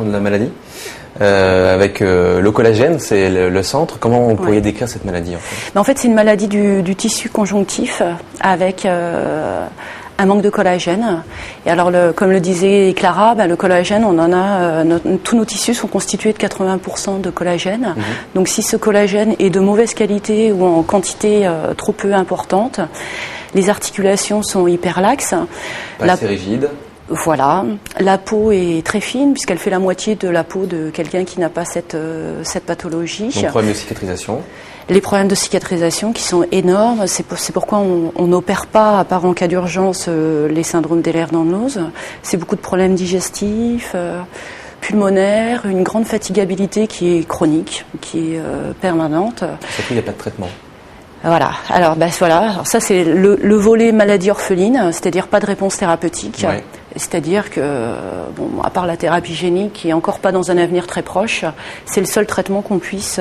de la maladie avec le collagène, c'est le centre. Comment vous pourriez décrire cette maladie en fait? En fait, c'est une maladie du tissu conjonctif avec un manque de collagène. Et alors, comme le disait Clara, le collagène, on en a. Tous nos tissus sont constitués de 80% de collagène. Donc, si ce collagène est de mauvaise qualité ou en quantité trop peu importante, les articulations sont hyper laxes. Pas assez rigide. Voilà, la peau est très fine puisqu'elle fait la moitié de la peau de quelqu'un qui n'a pas cette pathologie. Donc problème de cicatrisation. Les problèmes de cicatrisation qui sont énormes, c'est pourquoi on n'opère pas, à part en cas d'urgence, les syndromes d'Ehlers-Danlos. C'est beaucoup de problèmes digestifs, pulmonaires, une grande fatigabilité qui est chronique, qui est permanente. Surtout, il n'y a pas de traitement. Voilà. Alors, Alors ça, c'est le volet maladie orpheline, c'est-à-dire pas de réponse thérapeutique. Ouais. C'est-à-dire que, à part la thérapie génique, qui est encore pas dans un avenir très proche, c'est le seul traitement qu'on puisse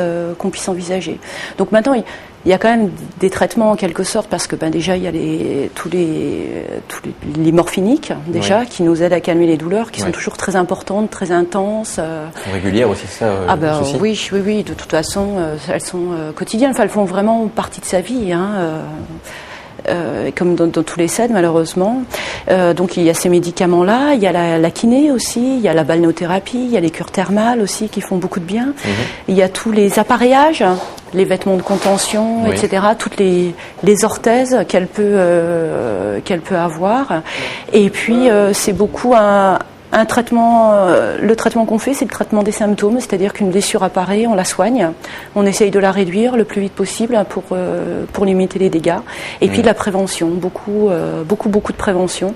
envisager. Donc maintenant, il y a quand même des traitements en quelque sorte, parce que déjà il y a tous les morphiniques déjà qui nous aident à calmer les douleurs, qui sont toujours très importantes, très intenses. Régulières aussi, ça. Oui. De toute façon, elles sont quotidiennes. Enfin, elles font vraiment partie de sa vie. Comme dans tous les SED malheureusement. Donc il y a ces médicaments-là, il y a la kiné aussi, il y a la balnéothérapie, il y a les cures thermales aussi qui font beaucoup de bien. Il y a tous les appareillages, les vêtements de contention, etc. Toutes les orthèses qu'elle peut avoir. Et puis c'est beaucoup un traitement, le traitement qu'on fait, c'est le traitement des symptômes, c'est-à-dire qu'une blessure apparaît, on la soigne, on essaye de la réduire le plus vite possible pour limiter les dégâts. Et puis de la prévention, beaucoup de prévention.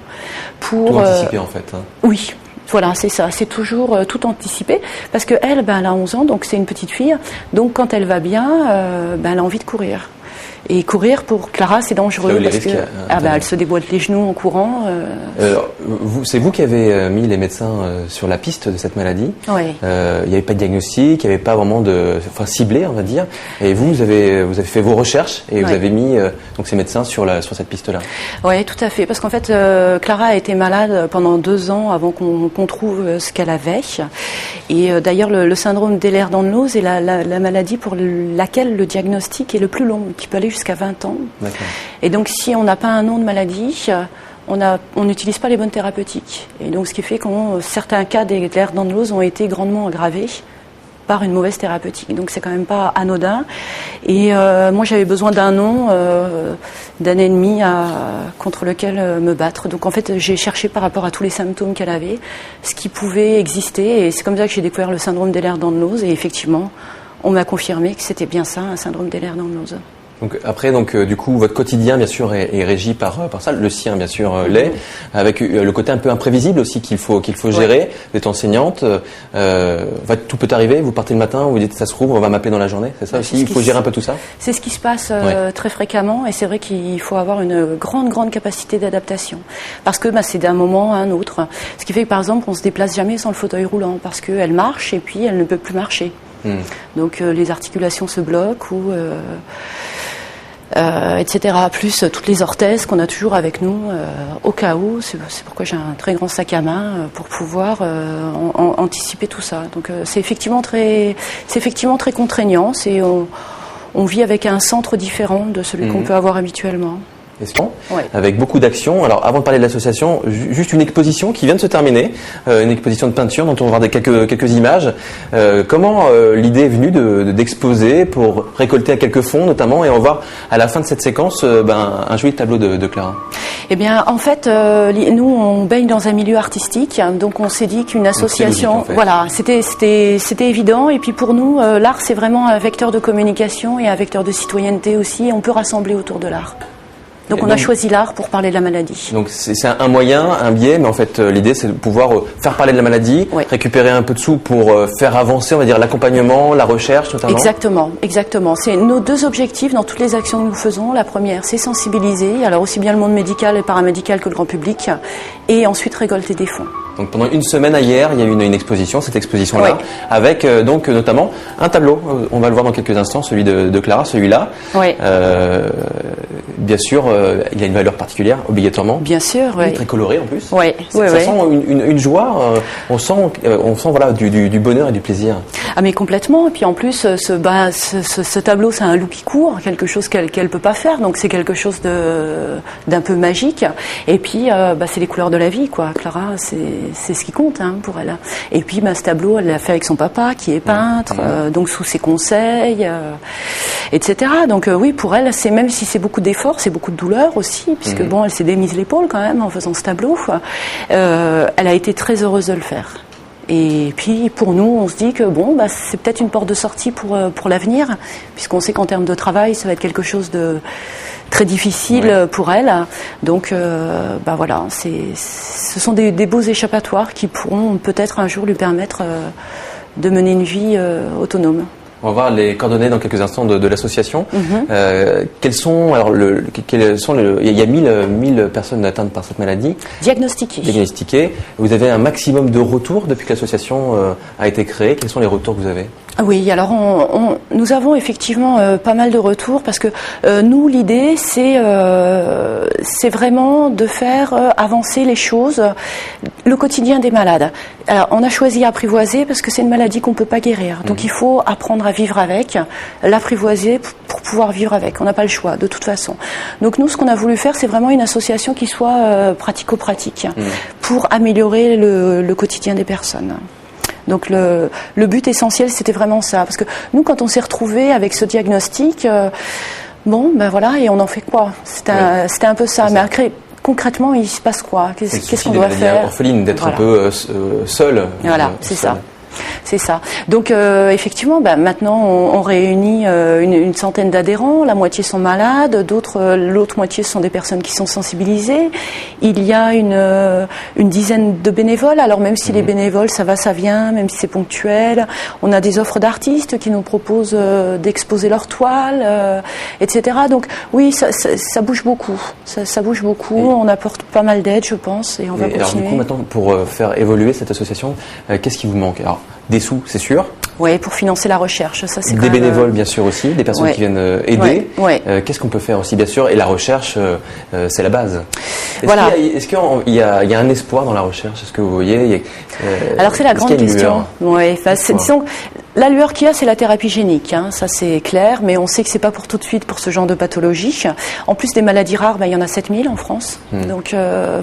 Tout anticiper en fait. Oui. Voilà, c'est ça, c'est toujours tout anticipé, parce que elle a 11 ans, donc c'est une petite fille, donc quand elle va bien, elle a envie de courir. Et courir pour Clara, c'est dangereux parce que elle se déboîte les genoux en courant. C'est vous qui avez mis les médecins sur la piste de cette maladie. Oui. Il n'y avait pas de diagnostic, il n'y avait pas vraiment ciblé, on va dire. Et vous avez fait vos recherches et vous avez mis donc ces médecins sur cette piste-là. Oui, tout à fait, parce qu'en fait, Clara a été malade pendant 2 ans avant qu'on trouve ce qu'elle avait. Et d'ailleurs, le syndrome d'Ehlers-Danlos est la maladie pour laquelle le diagnostic est le plus long, qui peut aller jusqu'à 20 ans. D'accord. Et donc, si on n'a pas un nom de maladie, on n'utilise pas les bonnes thérapeutiques. Et donc, ce qui fait que certains cas d'Ehlers-Danlos ont été grandement aggravés par une mauvaise thérapeutique. Donc, c'est quand même pas anodin. Et moi, j'avais besoin d'un nom, d'un ennemi contre lequel me battre. Donc, en fait, j'ai cherché par rapport à tous les symptômes qu'elle avait, ce qui pouvait exister. Et c'est comme ça que j'ai découvert le syndrome d'Ehlers-Danlos. Et effectivement, on m'a confirmé que c'était bien ça, un syndrome d'Ehlers-Danlos. Donc après, du coup, votre quotidien, bien sûr, est régi par ça. Le sien, bien sûr, l'est, avec le côté un peu imprévisible aussi qu'il faut gérer. Vous êtes enseignante, tout peut arriver. Vous partez le matin, vous dites, ça se trouve, on va m'appeler dans la journée. C'est ça aussi. Il faut gérer un peu tout ça. C'est ce qui se passe très fréquemment, et c'est vrai qu'il faut avoir une grande capacité d'adaptation, parce que c'est d'un moment à un autre. Ce qui fait que, par exemple, on se déplace jamais sans le fauteuil roulant, parce qu'elle marche et puis elle ne peut plus marcher. Donc les articulations se bloquent etc. Plus toutes les orthèses qu'on a toujours avec nous au cas où. C'est pourquoi j'ai un très grand sac à main pour pouvoir anticiper tout ça. Donc c'est effectivement très contraignant. On vit avec un centre différent de celui qu'on peut avoir habituellement. Avec beaucoup d'actions. Alors, avant de parler de l'association, juste une exposition qui vient de se terminer, une exposition de peinture dont on va voir quelques images. Comment l'idée est venue d'exposer pour récolter quelques fonds notamment, et on va voir à la fin de cette séquence un joli tableau de Clara. Eh bien, en fait, nous on baigne dans un milieu artistique, donc on s'est dit qu'une association, logique, en fait. Voilà, c'était évident. Et puis pour nous, l'art c'est vraiment un vecteur de communication et un vecteur de citoyenneté aussi. On peut rassembler autour de l'art. Donc on a choisi l'art pour parler de la maladie. Donc c'est un moyen, un biais, mais en fait l'idée c'est de pouvoir faire parler de la maladie, récupérer un peu de sous pour faire avancer, on va dire, l'accompagnement, la recherche notamment. Exactement. C'est nos 2 objectifs dans toutes les actions que nous faisons. La première, c'est sensibiliser, alors aussi bien le monde médical et paramédical que le grand public, et ensuite récolter des fonds. Donc pendant une semaine hier, il y a eu une exposition, cette exposition-là, Oui. avec donc notamment un tableau. On va le voir dans quelques instants, celui de Clara, celui-là. Oui. Bien sûr, il a une valeur particulière, obligatoirement. Bien sûr, Il est oui. très coloré en plus. Oui, Ça, oui, ça oui. sent on sent voilà du bonheur et du plaisir. Ah mais complètement. Et puis en plus, ce tableau, c'est un loup qui court, quelque chose qu'elle peut pas faire. Donc c'est quelque chose d'un peu magique. Et puis c'est les couleurs de la vie, quoi. Clara, c'est ce qui compte pour elle. Et puis ce tableau, elle l'a fait avec son papa, qui est peintre, donc sous ses conseils, etc. Donc oui, pour elle, c'est même si c'est beaucoup d'efforts, c'est beaucoup de douleur aussi, puisque bon, elle s'est démise l'épaule quand même en faisant ce tableau. Elle a été très heureuse de le faire. Et puis pour nous, on se dit que bon, c'est peut-être une porte de sortie pour l'avenir, puisqu'on sait qu'en termes de travail, ça va être quelque chose de très difficile pour elle. Donc voilà, ce sont des beaux échappatoires qui pourront peut-être un jour lui permettre de mener une vie autonome. On va voir les coordonnées dans quelques instants de l'association. Quels sont alors il y a 1000 personnes atteintes par cette maladie. Diagnostiquées. Vous avez un maximum de retours depuis que l'association a été créée. Quels sont les retours que vous avez? Oui, alors nous avons effectivement pas mal de retours parce que nous, l'idée, c'est vraiment de faire avancer les choses, le quotidien des malades. Alors, on a choisi apprivoiser parce que c'est une maladie qu'on ne peut pas guérir. Donc, il faut apprendre à vivre avec, l'apprivoiser pour pouvoir vivre avec. On n'a pas le choix, de toute façon. Donc, nous, ce qu'on a voulu faire, c'est vraiment une association qui soit pratico-pratique pour améliorer le quotidien des personnes. Donc le but essentiel, c'était vraiment ça. Parce que nous, quand on s'est retrouvés avec ce diagnostic, voilà, et on en fait quoi? C'était un peu ça. Mais après, concrètement, il se passe quoi? Qu'est-ce qu'on doit faire? Orpheline, d'être un peu seule. Voilà, c'est ça. C'est ça. Donc effectivement, maintenant on réunit une centaine d'adhérents. La moitié sont malades, l'autre moitié sont des personnes qui sont sensibilisées. Il y a une dizaine de bénévoles. Alors même si les bénévoles, ça va, ça vient, même si c'est ponctuel, on a des offres d'artistes qui nous proposent d'exposer leurs toiles, etc. Donc oui, ça bouge beaucoup. Ça bouge beaucoup. On apporte pas mal d'aide, je pense, et on va continuer. Alors du coup, maintenant, pour faire évoluer cette association, qu'est-ce qui vous manque? Alors, des sous, c'est sûr. Oui, pour financer la recherche, ça c'est des bénévoles, bien sûr aussi, des personnes qui viennent aider. Qu'est-ce qu'on peut faire aussi, bien sûr? Et la recherche, c'est la base. Est-ce qu'il y a un espoir dans la recherche? Est-ce que vous voyez Alors c'est la grande question. Disons, la lueur qu'il y a, c'est la thérapie génique, ça c'est clair, mais on sait que c'est pas pour tout de suite pour ce genre de pathologie. En plus des maladies rares, il y en a 7000 en France. Donc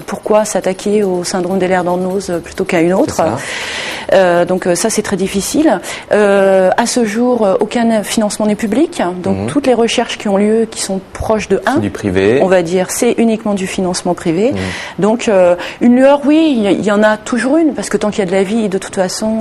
pourquoi s'attaquer au syndrome d'Ehlers-Danlos plutôt qu'à une autre? Donc ça c'est très difficile. À ce jour, aucun financement n'est public. Donc toutes les recherches qui ont lieu, qui sont proches de 1, du privé, on va dire, c'est uniquement du financement privé. Donc une lueur, oui, il y en a toujours une, parce que tant qu'il y a de la vie, de toute façon,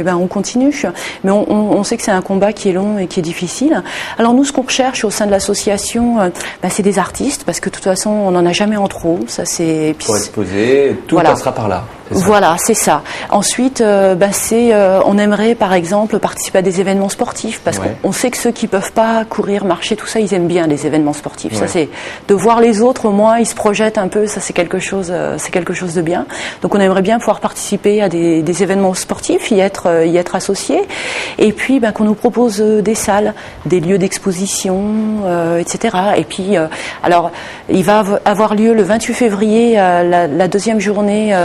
on continue. Mais on sait que c'est un combat qui est long et qui est difficile. Alors nous, ce qu'on recherche au sein de l'association, c'est des artistes, parce que de toute façon, on n'en a jamais en trop. Ça, c'est pour exposer, tout passera par là. Voilà, c'est ça. Ensuite, on aimerait par exemple participer à des événements sportifs, parce qu'on sait que ceux qui peuvent pas courir, marcher, tout ça, ils aiment bien les événements sportifs. Ça, c'est de voir les autres, au moins ils se projettent un peu. Ça, c'est quelque chose de bien. Donc, on aimerait bien pouvoir participer à des événements sportifs, y être associé, et puis qu'on nous propose des salles, des lieux d'exposition, etc. Et puis, alors, il va avoir lieu le 28 février la deuxième journée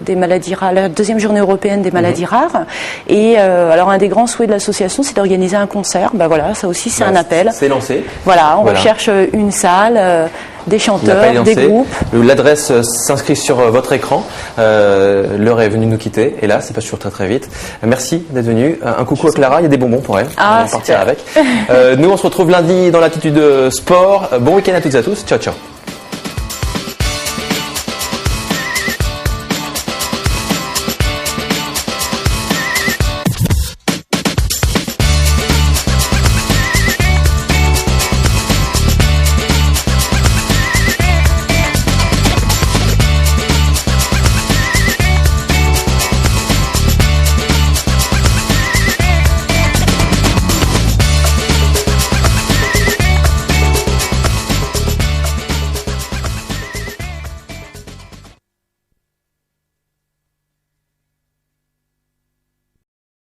des maladies rares, la deuxième journée européenne des maladies rares. Et alors un des grands souhaits de l'association, c'est d'organiser un concert. Ben ça aussi c'est un appel. C'est lancé. Voilà, on recherche une salle, des chanteurs, des groupes. L'adresse s'inscrit sur votre écran. L'heure est venue de nous quitter. Et là, c'est pas toujours très très vite. Merci d'être venu. Un coucou à Clara. Il y a des bonbons pour elle. On va partir avec. Nous, on se retrouve lundi dans l'Attitude Sport. Bon week-end à toutes et à tous. Ciao, ciao.